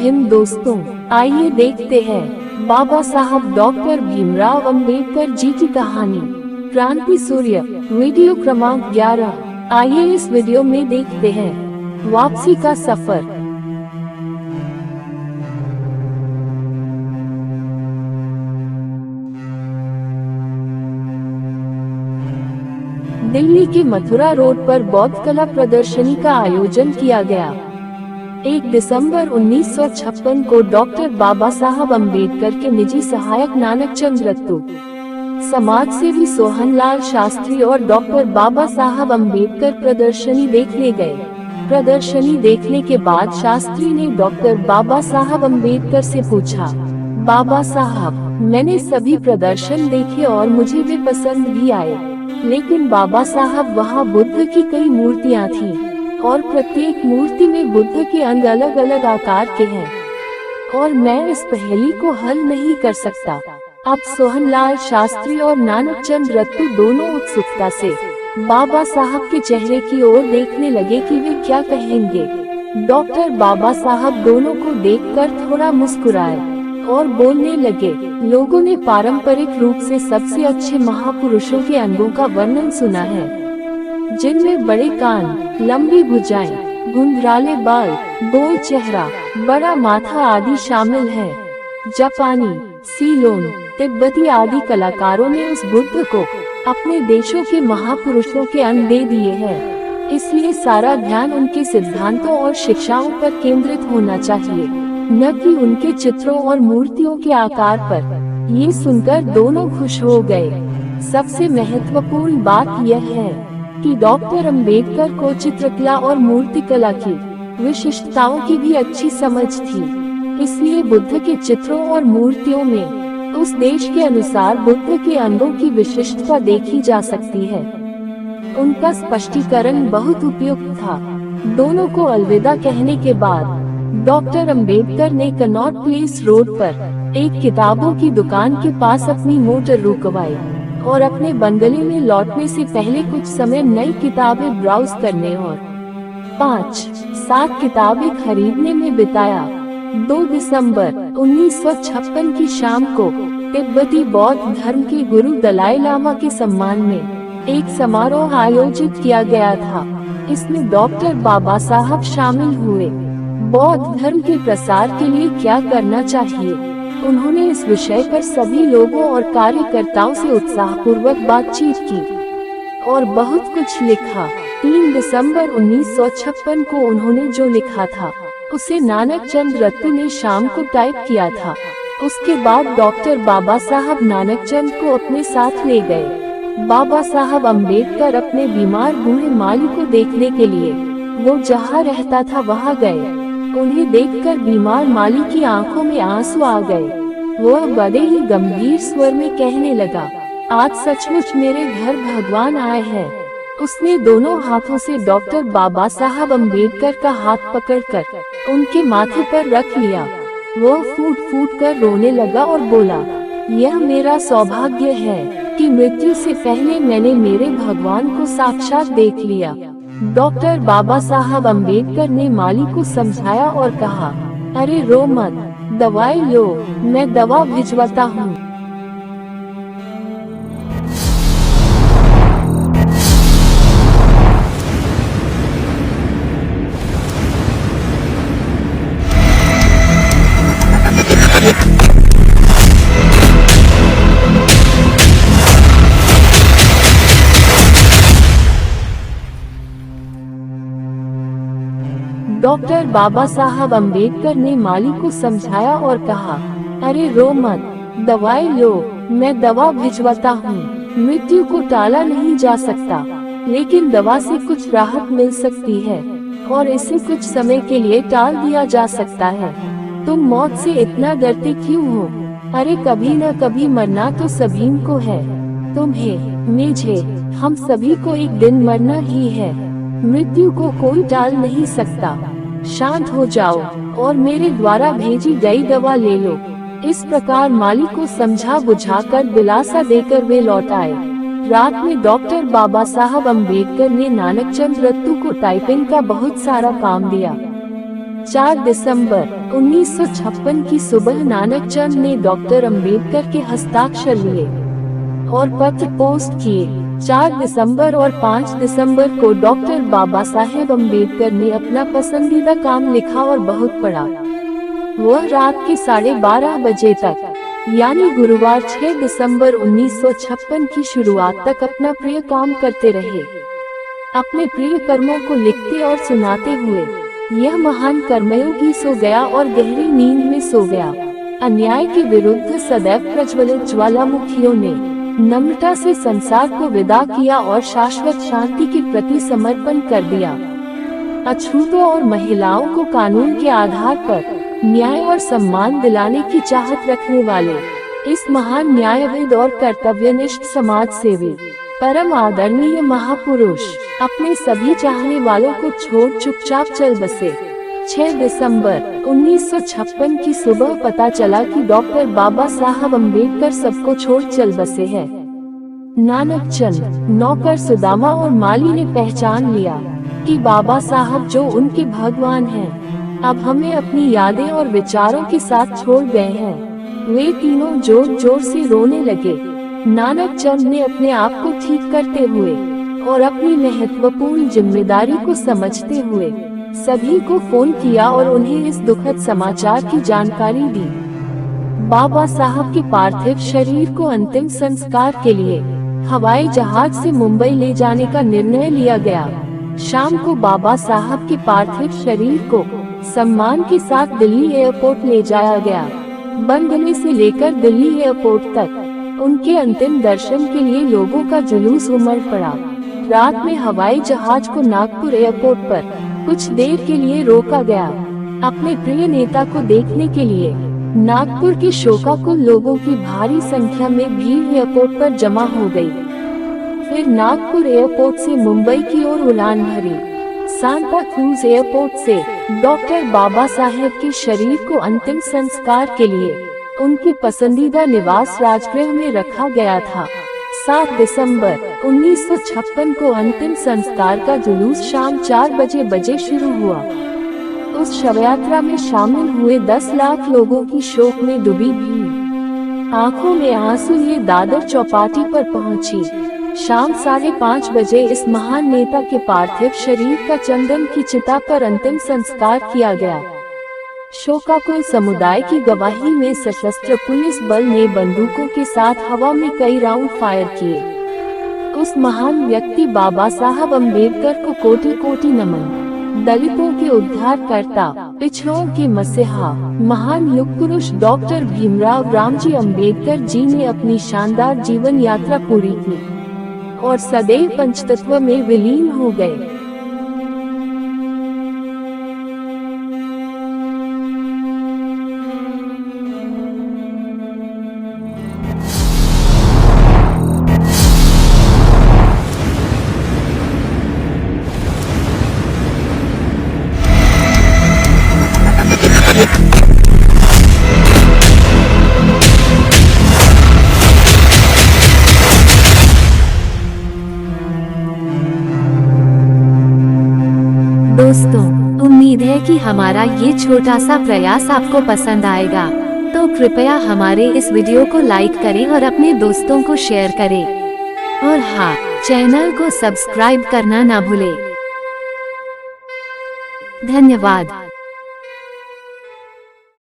हिंद दोस्तों, आइए देखते हैं बाबा साहब डॉक्टर भीमराव अंबेडकर जी की कहानी क्रांति सूर्य वीडियो क्रमांक 11। आइए इस वीडियो में देखते हैं वापसी का सफर। दिल्ली के मथुरा रोड पर बौद्ध कला प्रदर्शनी का आयोजन किया गया। 1 दिसंबर 1956 को डॉक्टर बाबा साहब अंबेडकर के निजी सहायक नानकचंद रत्तू, समाज सेवी सोहनलाल शास्त्री और डॉक्टर बाबा साहब अंबेडकर प्रदर्शनी देखने गए। प्रदर्शनी देखने के बाद शास्त्री ने डॉक्टर बाबा साहब अंबेडकर से पूछा, बाबा साहब, मैंने सभी प्रदर्शन देखे और मुझे वे पसंद भी आए, लेकिन बाबा साहब वहाँ बुद्ध की कई मूर्तियाँ थीं और प्रत्येक मूर्ति में बुद्ध के अंग अलग अलग आकार के हैं और मैं इस पहेली को हल नहीं कर सकता। अब सोहनलाल शास्त्री और नानकचंद रत्तू दोनों उत्सुकता से बाबा साहब के चेहरे की ओर देखने लगे कि वे क्या कहेंगे। डॉक्टर बाबा साहब दोनों को देखकर थोड़ा मुस्कुराए और बोलने लगे, लोगों ने पारंपरिक रूप से सबसे अच्छे महापुरुषों के अंगों का वर्णन सुना है, जिनमें बड़े कान, लंबी भुजाएं, घुंघराले बाल, गोल चेहरा, बड़ा माथा आदि शामिल है। जापानी, सीलोन, तिब्बती आदि कलाकारों ने उस बुद्ध को अपने देशों के महापुरुषों के अंग दे दिए हैं, इसलिए सारा ध्यान उनके सिद्धांतों और शिक्षाओं पर केंद्रित होना चाहिए, न कि उनके चित्रों और मूर्तियों के आकार पर। ये सुनकर दोनों खुश हो गए। सबसे महत्वपूर्ण बात यह है कि डॉक्टर अंबेडकर को चित्रकला और मूर्तिकला की विशिष्टताओं की भी अच्छी समझ थी, इसलिए बुद्ध के चित्रों और मूर्तियों में उस देश के अनुसार बुद्ध के अंगों की विशिष्टता देखी जा सकती है। उनका स्पष्टीकरण बहुत उपयुक्त था। दोनों को अलविदा कहने के बाद डॉक्टर अंबेडकर ने कनॉट प्लेस रोड पर एक किताबों की दुकान के पास अपनी मोटर रुकवाई और अपने बंगले में लौटने से पहले कुछ समय नई किताबें ब्राउज करने और 5-7 किताबें खरीदने में बिताया। 2 दिसंबर 1956 की शाम को तिब्बती बौद्ध धर्म के गुरु दलाई लामा के सम्मान में एक समारोह आयोजित किया गया था। इसमें डॉक्टर बाबा साहब शामिल हुए। बौद्ध धर्म के प्रसार के लिए क्या करना चाहिए, उन्होंने इस विषय पर सभी लोगों और कार्यकर्ताओं से उत्साहपूर्वक बातचीत की और बहुत कुछ लिखा। 3 दिसंबर 1956 को उन्होंने जो लिखा था उसे नानकचंद रत्तू ने शाम को टाइप किया था। उसके बाद डॉक्टर बाबा साहब नानकचंद को अपने साथ ले गए। बाबा साहब अंबेडकर अपने बीमार बूढ़े माली को देखने के लिए वो जहाँ रहता था वहाँ गए। उन्हें देखकर बीमार माली की आंखों में आंसू आ गए। वो बड़े ही गंभीर स्वर में कहने लगा, आज सचमुच मेरे घर भगवान आए हैं। उसने दोनों हाथों से डॉक्टर बाबा साहब अंबेडकर का हाथ पकड़कर उनके माथे पर रख लिया। वो फूट फूट कर रोने लगा और बोला, यह मेरा सौभाग्य है कि मृत्यु से पहले मैंने मेरे भगवान को साक्षात देख लिया। डॉक्टर बाबा साहब अंबेडकर ने माली को समझाया और कहा, अरे रो मत, दवाई लो, मैं दवा भिजवाता हूँ। डॉक्टर बाबा साहब अंबेडकर ने माली को समझाया और कहा, अरे रो मत, दवाई लो, मैं दवा भिजवाता हूँ। मृत्यु को टाला नहीं जा सकता, लेकिन दवा से कुछ राहत मिल सकती है और इसे कुछ समय के लिए टाल दिया जा सकता है। तुम मौत से इतना डरते क्यों हो? अरे कभी न कभी मरना तो सभी को है, तुम्हें, मुझे, हम सभी को एक दिन मरना ही है। मृत्यु को कोई टाल नहीं सकता। शांत हो जाओ और मेरे द्वारा भेजी गई दवा ले लो। इस प्रकार माली को समझा बुझाकर दिलासा देकर वे लौट आए। रात में डॉक्टर बाबा साहब अंबेडकर ने नानकचंद रत्तू को टाइपिंग का बहुत सारा काम दिया। 4 दिसंबर 1956 की सुबह नानक चंद ने डॉक्टर अंबेडकर के हस्ताक्षर लिए और पत्र पोस्ट किए। 4 दिसंबर और 5 दिसंबर को डॉक्टर बाबा साहेब अंबेडकर ने अपना पसंदीदा काम लिखा और बहुत पढ़ा। वह रात के 12:30 बजे तक यानी गुरुवार 6 दिसंबर 1956 की शुरुआत तक अपना प्रिय काम करते रहे। अपने प्रिय कर्मों को लिखते और सुनाते हुए यह महान कर्मयोगी सो गया और गहरी नींद में सो गया। अन्याय के विरुद्ध सदैव प्रज्वलित ज्वालामुखियों ने नम्रता से संसार को विदा किया और शाश्वत शांति के प्रति समर्पण कर दिया। अछूतों और महिलाओं को कानून के आधार पर न्याय और सम्मान दिलाने की चाहत रखने वाले इस महान न्यायविद और कर्तव्यनिष्ठ समाज सेवी परम आदरणीय महापुरुष अपने सभी चाहने वालों को छोड़ चुपचाप चल बसे। 6 दिसंबर 1956 की सुबह पता चला कि डॉक्टर बाबा साहब अंबेडकर सबको छोड़ चल बसे हैं। नानक चंद, नौकर सुदामा और माली ने पहचान लिया कि बाबा साहब जो उनके भगवान हैं, अब हमें अपनी यादें और विचारों के साथ छोड़ गए हैं। वे तीनों जोर जोर से रोने लगे। नानक चंद ने अपने आप को ठीक करते हुए और अपनी महत्वपूर्ण जिम्मेदारी को समझते हुए सभी को फोन किया और उन्हें इस दुखद समाचार की जानकारी दी। बाबा साहब के पार्थिव शरीर को अंतिम संस्कार के लिए हवाई जहाज से मुंबई ले जाने का निर्णय लिया गया। शाम को बाबा साहब के पार्थिव शरीर को सम्मान के साथ दिल्ली एयरपोर्ट ले जाया गया। बंगले से लेकर दिल्ली एयरपोर्ट तक उनके अंतिम दर्शन के लिए लोगों का जुलूस उमड़ पड़ा। रात में हवाई जहाज को नागपुर एयरपोर्ट पर कुछ देर के लिए रोका गया। अपने प्रिय नेता को देखने के लिए नागपुर के शोकाकुल लोगों की भारी संख्या में भीड़ एयरपोर्ट पर जमा हो गई। फिर नागपुर एयरपोर्ट से मुंबई की ओर उड़ान भरी। सांता क्रूज एयरपोर्ट से डॉक्टर बाबा साहेब के शरीर को अंतिम संस्कार के लिए उनके पसंदीदा निवास राजगृह में रखा गया था। 7 दिसंबर 1956 को अंतिम संस्कार का जुलूस शाम 4 बजे शुरू हुआ। उस शवयात्रा में शामिल हुए 10 लाख लोगों की शोक में डूबी भीड़ आंखों में आंसू लिए दादर चौपाटी पर पहुंची। शाम 5:30 बजे इस महान नेता के पार्थिव शरीर का चंदन की चिता पर अंतिम संस्कार किया गया। शोकाकुल समुदाय की गवाही में सशस्त्र पुलिस बल ने बंदूकों के साथ हवा में कई राउंड फायर किए। उस महान व्यक्ति बाबा साहब अंबेडकर को कोटि कोटि नमन। दलितों के उद्धारकर्ता, पिछड़ों के मसीहा, महान युग पुरुष डॉक्टर भीमराव रामजी अंबेडकर जी ने अपनी शानदार जीवन यात्रा पूरी की और सदैव पंचतत्व में विलीन हो गए। दोस्तों, उम्मीद है कि हमारा ये छोटा सा प्रयास आपको पसंद आएगा। तो कृपया हमारे इस वीडियो को लाइक करें और अपने दोस्तों को शेयर करें। और हाँ, चैनल को सब्सक्राइब करना ना भूलें। धन्यवाद।